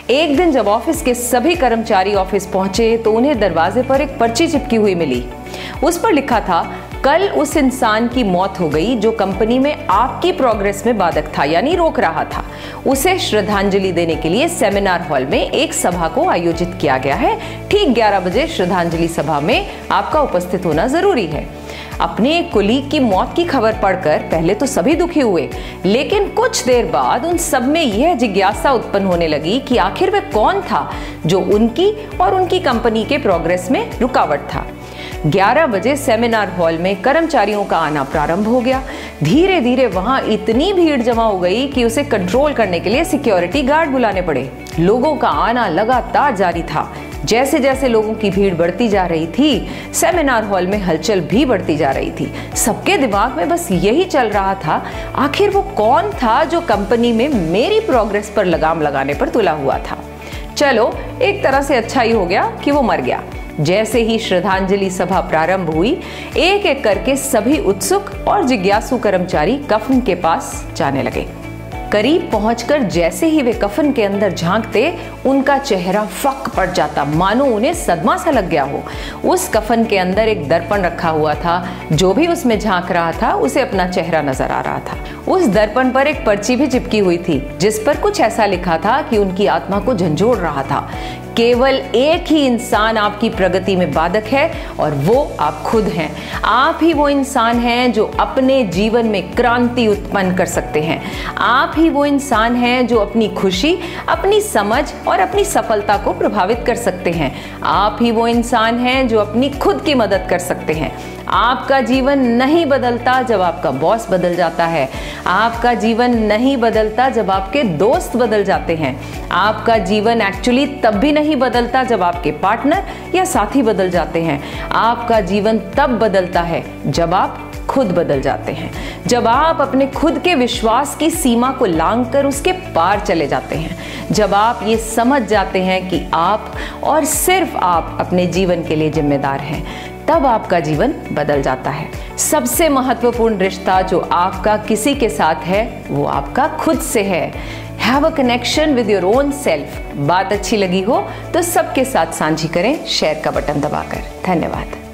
एक दिन जब ऑफिस के सभी कर्मचारी ऑफिस पहुंचे तो उन्हें दरवाजे पर एक पर्ची चिपकी हुई मिली। उस पर लिखा था, कल उस इंसान की मौत हो गई जो कंपनी में आपकी प्रोग्रेस में बाधक था, यानी रोक रहा था। उसे श्रद्धांजलि देने के लिए सेमिनार हॉल में एक सभा को आयोजित किया गया है। ठीक 11 बजे श्रद्धांजलि सभा में आपका उपस्थित होना जरूरी है। अपने एक कुलीग की मौत की खबर पढ़कर पहले तो सभी दुखी हुए, लेकिन कुछ देर बाद उन सब में यह जिज्ञासा उत्पन्न होने लगी कि आखिर वह कौन था जो उनकी और उनकी कंपनी के प्रोग्रेस में रुकावट था। 11 बजे सेमिनार हॉल में कर्मचारियों का आना प्रारंभ हो गया। धीरे धीरे वहां इतनी भीड़ जमा हो गई कि उसे कंट्रोल करने के लिए सिक्योरिटी गार्ड बुलाने पड़े। लोगों का आना लगातार जारी था। जैसे जैसे लोगों की भीड़ बढ़ती जा रही थी, सेमिनार हॉल में हलचल भी बढ़ती जा रही थी। सबके दिमाग में बस यही चल रहा था, आखिर वो कौन था जो कंपनी में मेरी प्रोग्रेस पर लगाम लगाने पर तुला हुआ था। चलो, एक तरह से अच्छा ही हो गया कि वो मर गया। जैसे ही श्रद्धांजलि सभा प्रारंभ हुई, एक एक करके सभी उत्सुक और जिज्ञासु कर्मचारी कफन के पास जाने लगे। करीब पहुंचकर जैसे ही वे कफन के अंदर झांकते, उनका चेहरा फक पड़ जाता, मानो उन्हें सदमा सा लग गया हो। उस कफन के अंदर एक दर्पण रखा हुआ था। जो भी उसमें झांक रहा था उसे अपना चेहरा नजर आ रहा था। उस दर्पण पर एक पर्ची भी चिपकी हुई थी जिस पर कुछ ऐसा लिखा था कि उनकी आत्मा को झंझोड़ रहा था। केवल एक ही इंसान आपकी प्रगति में बाधक है और वो आप खुद हैं। आप ही वो इंसान हैं जो अपने जीवन में क्रांति उत्पन्न कर सकते हैं। आप ही वो इंसान हैं जो अपनी खुशी, अपनी समझ और अपनी सफलता को प्रभावित कर सकते हैं। आप ही वो इंसान हैं जो अपनी खुद की मदद कर सकते हैं। आपका जीवन नहीं बदलता जब आपका बॉस बदल जाता है। आपका जीवन नहीं बदलता जब आपके दोस्त बदल जाते हैं। आपका जीवन एक्चुअली तब भी नहीं बदलता जब आपके पार्टनर या साथी बदल जाते हैं। आपका जीवन तब बदलता है जब आप खुद बदल जाते हैं, जब आप अपने खुद के विश्वास की सीमा को लांघकर उसके पार चले जाते हैं, जब आप ये समझ जाते हैं कि आप और सिर्फ आप अपने जीवन के लिए जिम्मेदार हैं, तब आपका जीवन बदल जाता है। सबसे महत्वपूर्ण रिश्ता जो आपका किसी के साथ है वो आपका खुद से है। Have a connection with your own self. बात अच्छी लगी हो तो सबके साथ साझी करें शेयर का बटन दबाकर। धन्यवाद।